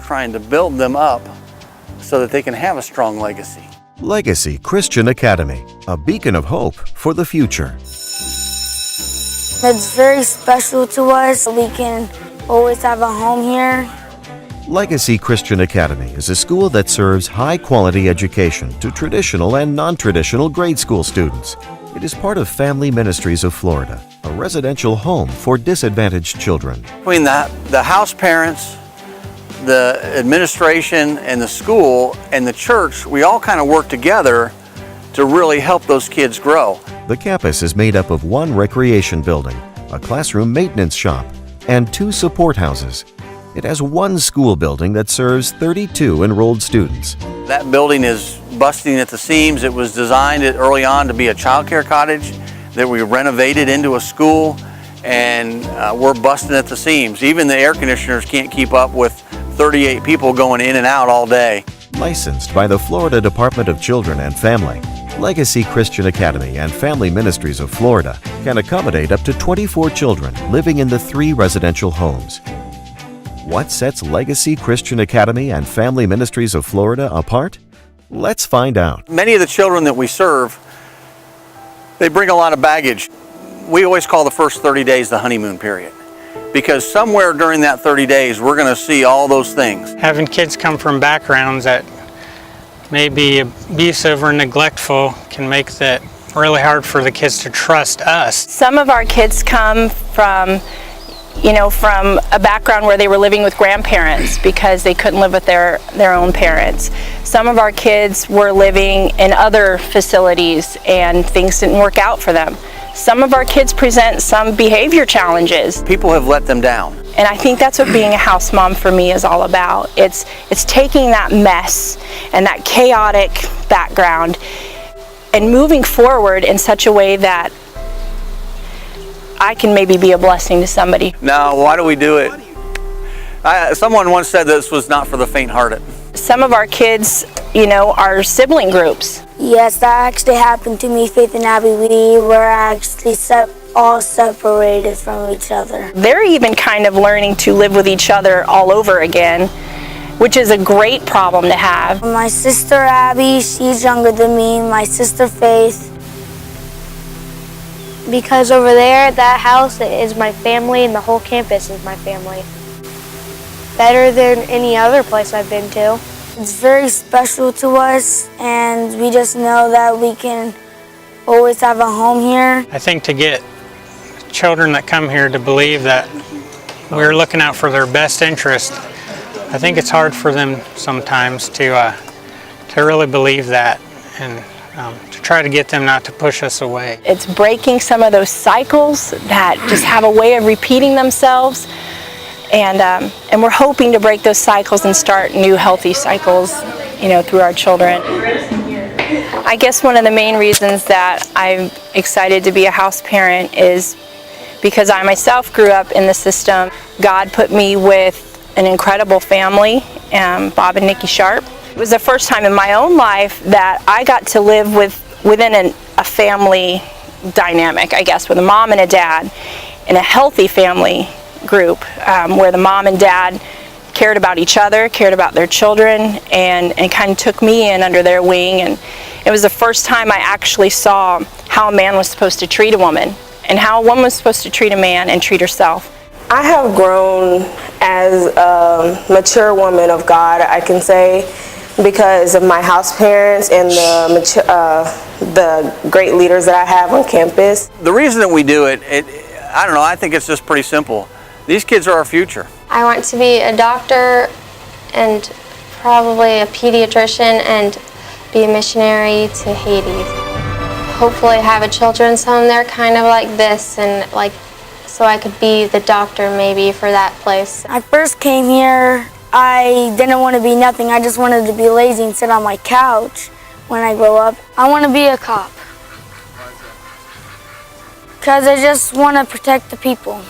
trying to build them up so that they can have a strong legacy. Legacy Christian Academy, a beacon of hope for the future. It's very special to us. We can always have a home here. Legacy Christian Academy is a school that serves high-quality education to traditional and non-traditional grade school students. It is part of Family Ministries of Florida, a residential home for disadvantaged children. Between the house parents, the administration, and the school, and the church, we all kind of work together to really help those kids grow. The campus is made up of one recreation building, a classroom maintenance shop, and 2 support houses. It has one school building that serves 32 enrolled students. That building is busting at the seams. It was designed early on to be a child care cottage that we renovated into a school, and we're busting at the seams. Even the air conditioners can't keep up with 38 people going in and out all day. Licensed by the Florida Department of Children and Family, Legacy Christian Academy and Family Ministries of Florida can accommodate up to 24 children living in the 3 residential homes. What sets Legacy Christian Academy and Family Ministries of Florida apart? Let's find out. Many of the children that we serve, they bring a lot of baggage. We always call the first 30 days the honeymoon period, because somewhere during that 30 days, we're going to see all those things. Having kids come from backgrounds that may be abusive or neglectful can make that really hard for the kids to trust us. Some of our kids come from a background where they were living with grandparents because they couldn't live with their own parents. Some of our kids were living in other facilities and things didn't work out for them. Some of our kids present some behavior challenges. People have let them down. And I think that's what being a house mom for me is all about. It's taking that mess and that chaotic background and moving forward in such a way that I can maybe be a blessing to somebody. Now, why do we do it? Someone once said this was not for the faint-hearted. Some of our kids, are sibling groups. Yes, that actually happened to me, Faith and Abby. We were actually all separated from each other. They're even kind of learning to live with each other all over again, which is a great problem to have. My sister Abby, she's younger than me. My sister Faith. Because over there, that house is my family and the whole campus is my family. Better than any other place I've been to. It's very special to us, and we just know that we can always have a home here. I think to get children that come here to believe that we're looking out for their best interest, I think it's hard for them sometimes to really believe that, and to try to get them not to push us away. It's breaking some of those cycles that just have a way of repeating themselves, and we're hoping to break those cycles and start new healthy cycles, through our children. I guess one of the main reasons that I'm excited to be a house parent is because I myself grew up in the system. God put me with an incredible family, Bob and Nikki Sharp. It was the first time in my own life that I got to live within a family dynamic, I guess, with a mom and a dad in a healthy family group where the mom and dad cared about each other, cared about their children, and kind of took me in under their wing. And it was the first time I actually saw how a man was supposed to treat a woman and how a woman was supposed to treat a man and treat herself. I have grown as a mature woman of God, I can say, because of my house parents and the great leaders that I have on campus. The reason that we do it, I don't know, I think it's just pretty simple. These kids are our future. I want to be a doctor and probably a pediatrician and be a missionary to Haiti. Hopefully have a children's home there kind of like this, and so I could be the doctor maybe for that place. I first came here, I didn't want to be nothing. I just wanted to be lazy and sit on my couch when I grow up. I want to be a cop. Because I just want to protect the people.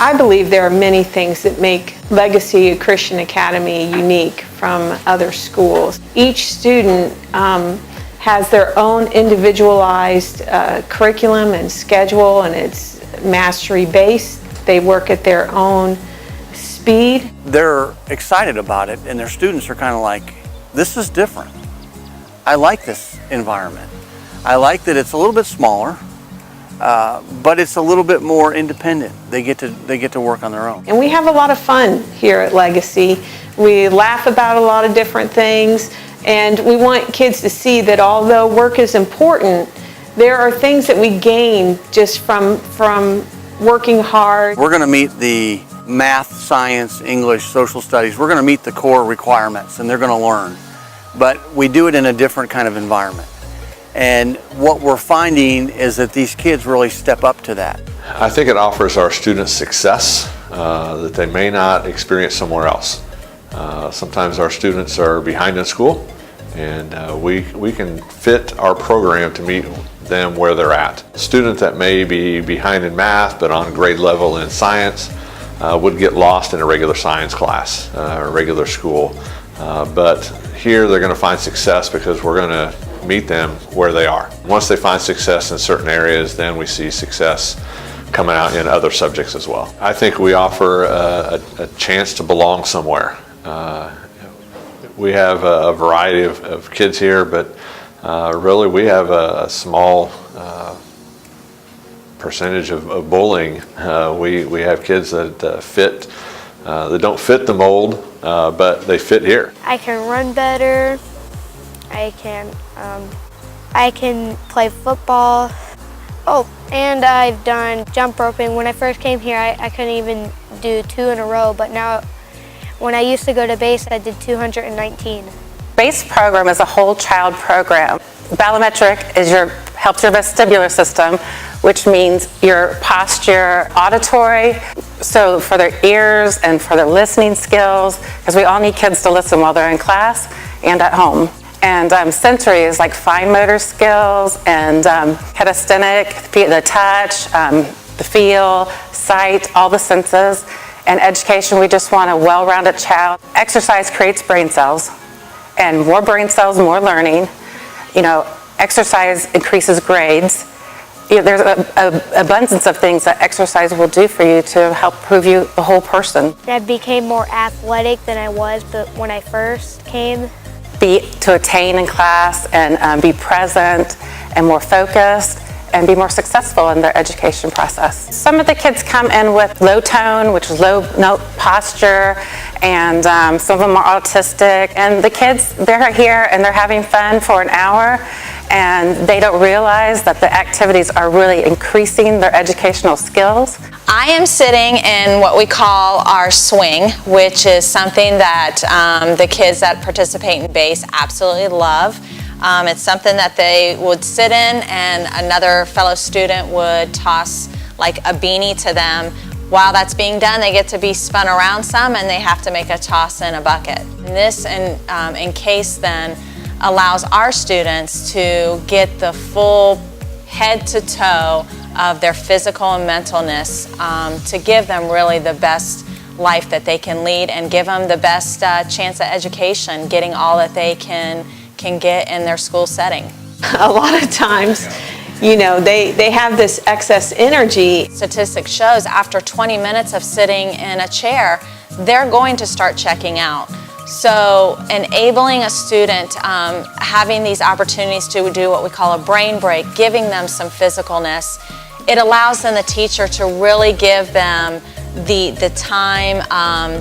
I believe there are many things that make Legacy Christian Academy unique from other schools. Each student has their own individualized curriculum and schedule, and it's mastery based. They work at their own speed. They're excited about it, and their students are kind of like, this is different. I like this environment. I like that it's a little bit smaller, but it's a little bit more independent. They get to work on their own. And we have a lot of fun here at Legacy. We laugh about a lot of different things, and we want kids to see that although work is important, there are things that we gain just from working hard. We're going to meet the math, science, English, social studies. We're going to meet the core requirements, and they're going to learn. But we do it in a different kind of environment. And what we're finding is that these kids really step up to that. I think it offers our students success that they may not experience somewhere else. Sometimes our students are behind in school, and we can fit our program to meet them where they're at. A student that may be behind in math but on grade level in science would get lost in a regular science class or regular school. But here they're going to find success because we're going to meet them where they are. Once they find success in certain areas, then we see success coming out in other subjects as well. I think we offer a chance to belong somewhere. We have a variety of kids here, but really we have a small percentage of bullying. We have kids that that don't fit the mold, but they fit here. I can run better. I can play football. Oh, and I've done jump roping. When I first came here, I couldn't even do 2 in a row, but now when I used to go to base, I did 219. BASE program is a whole child program. Ballometric helps your vestibular system, which means your posture, auditory, so for their ears and for their listening skills, because we all need kids to listen while they're in class and at home. And sensory is like fine motor skills and kinesthetic, the touch, the feel, sight, all the senses. And education, we just want a well-rounded child. Exercise creates brain cells, and more brain cells, more learning. You know, exercise increases grades. There's an abundance of things that exercise will do for you to help prove you the whole person. I became more athletic than I was when I first came. To attain in class and be present and more focused and be more successful in their education process. Some of the kids come in with low tone, which is low note posture, and some of them are autistic. And the kids, they're here and they're having fun for an hour, and they don't realize that the activities are really increasing their educational skills. I am sitting in what we call our swing, which is something that the kids that participate in BASE absolutely love. It's something that they would sit in, and another fellow student would toss like a beanie to them. While that's being done, they get to be spun around some, and they have to make a toss in a bucket. And this in case then allows our students to get the full head to toe of their physical and mentalness to give them really the best life that they can lead and give them the best chance at education, getting all that they can get in their school setting. A lot of times, you know, they have this excess energy. Statistics shows after 20 minutes of sitting in a chair, they're going to start checking out. So enabling a student, having these opportunities to do what we call a brain break, giving them some physicalness, it allows then the teacher to really give them the time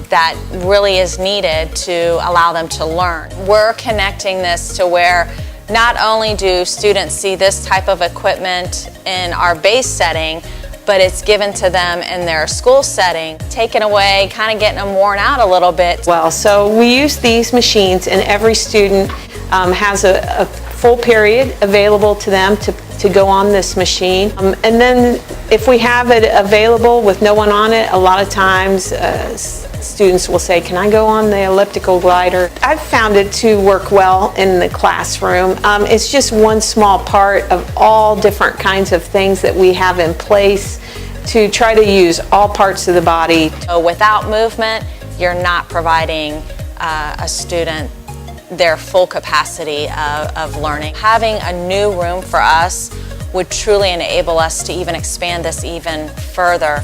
that really is needed to allow them to learn. We're connecting this to where not only do students see this type of equipment in our BASE setting, but it's given to them in their school setting, taken away, kind of getting them worn out a little bit. Well, so we use these machines, and every student has a full period available to them to go on this machine. And then if we have it available with no one on it, a lot of times students will say, can I go on the elliptical glider? I've found it to work well in the classroom. It's just one small part of all different kinds of things that we have in place to try to use all parts of the body. So without movement, you're not providing a student their full capacity of learning. Having a new room for us would truly enable us to even expand this even further.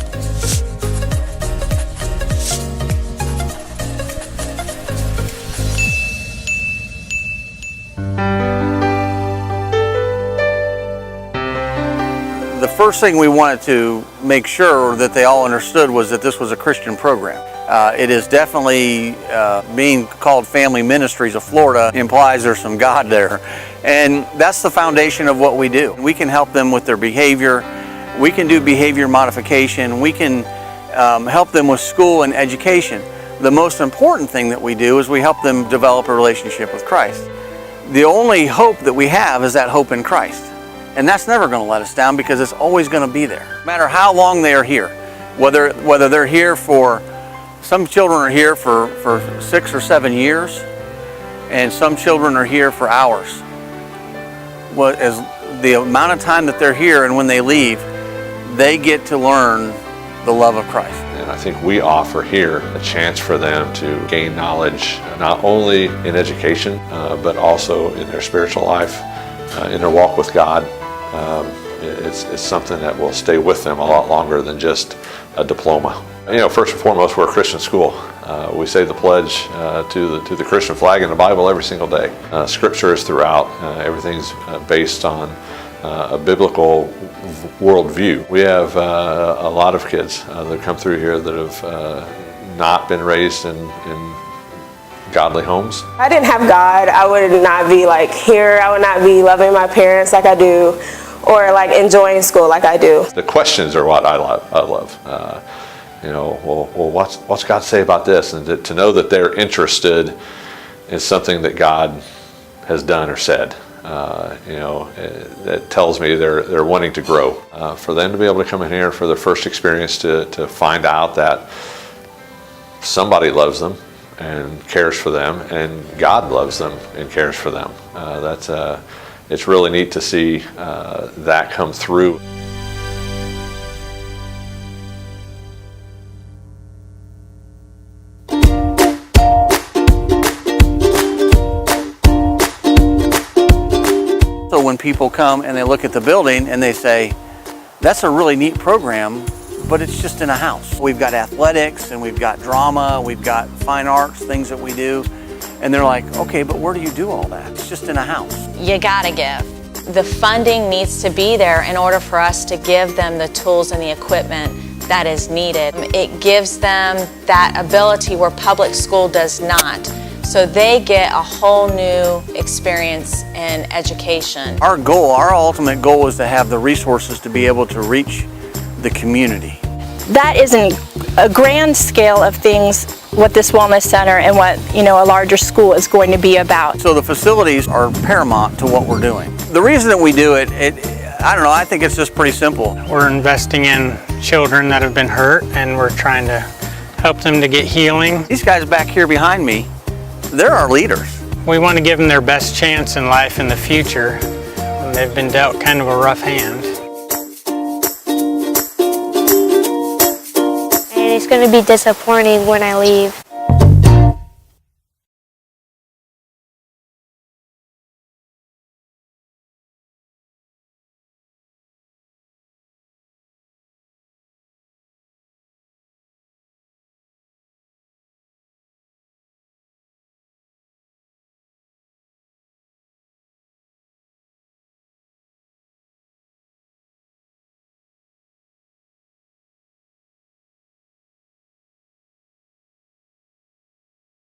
The first thing we wanted to make sure that they all understood was that this was a Christian program. It is definitely being called Family Ministries of Florida implies there's some God there. And that's the foundation of what we do. We can help them with their behavior. We can do behavior modification. We can help them with school and education. The most important thing that we do is we help them develop a relationship with Christ. The only hope that we have is that hope in Christ. And that's never going to let us down because it's always going to be there. No matter how long they are here, whether they're here for, some children are here for 6 or 7 years, and some children are here for hours. As the amount of time that they're here and when they leave, they get to learn the love of Christ. And I think we offer here a chance for them to gain knowledge, not only in education, but also in their spiritual life, in their walk with God. It's something that will stay with them a lot longer than just a diploma. You know, first and foremost, we're a Christian school. We say the pledge to the Christian flag in the Bible every single day. Scripture is throughout. Everything's based on a biblical worldview. We have a lot of kids that come through here that have not been raised in godly homes. If I didn't have God, I would not be like here. I would not be loving my parents like I do, or like enjoying school like I do. The questions are what I love. You know, well, what's God say about this? And to know that they're interested in something that God has done or said. You know, that tells me they're wanting to grow. For them to be able to come in here for their first experience to find out that somebody loves them and cares for them, and God loves them and cares for them. It's really neat to see that come through. So when people come and they look at the building and they say, that's a really neat program, but it's just in a house. We've got athletics and we've got drama, we've got fine arts, things that we do. And they're like, okay, but where do you do all that? It's just in a house. You gotta give. The funding needs to be there in order for us to give them the tools and the equipment that is needed. It gives them that ability where public school does not. So they get a whole new experience in education. Our goal, our ultimate goal is to have the resources to be able to reach the community. That isn't a grand scale of things, what this wellness center and what, you know, a larger school is going to be about. So the facilities are paramount to what we're doing. The reason that we do it, I don't know, I think it's just pretty simple. We're investing in children that have been hurt, and we're trying to help them to get healing. These guys back here behind me, they're our leaders. We want to give them their best chance in life in the future. They've been dealt kind of a rough hand. And it's going to be disappointing when I leave.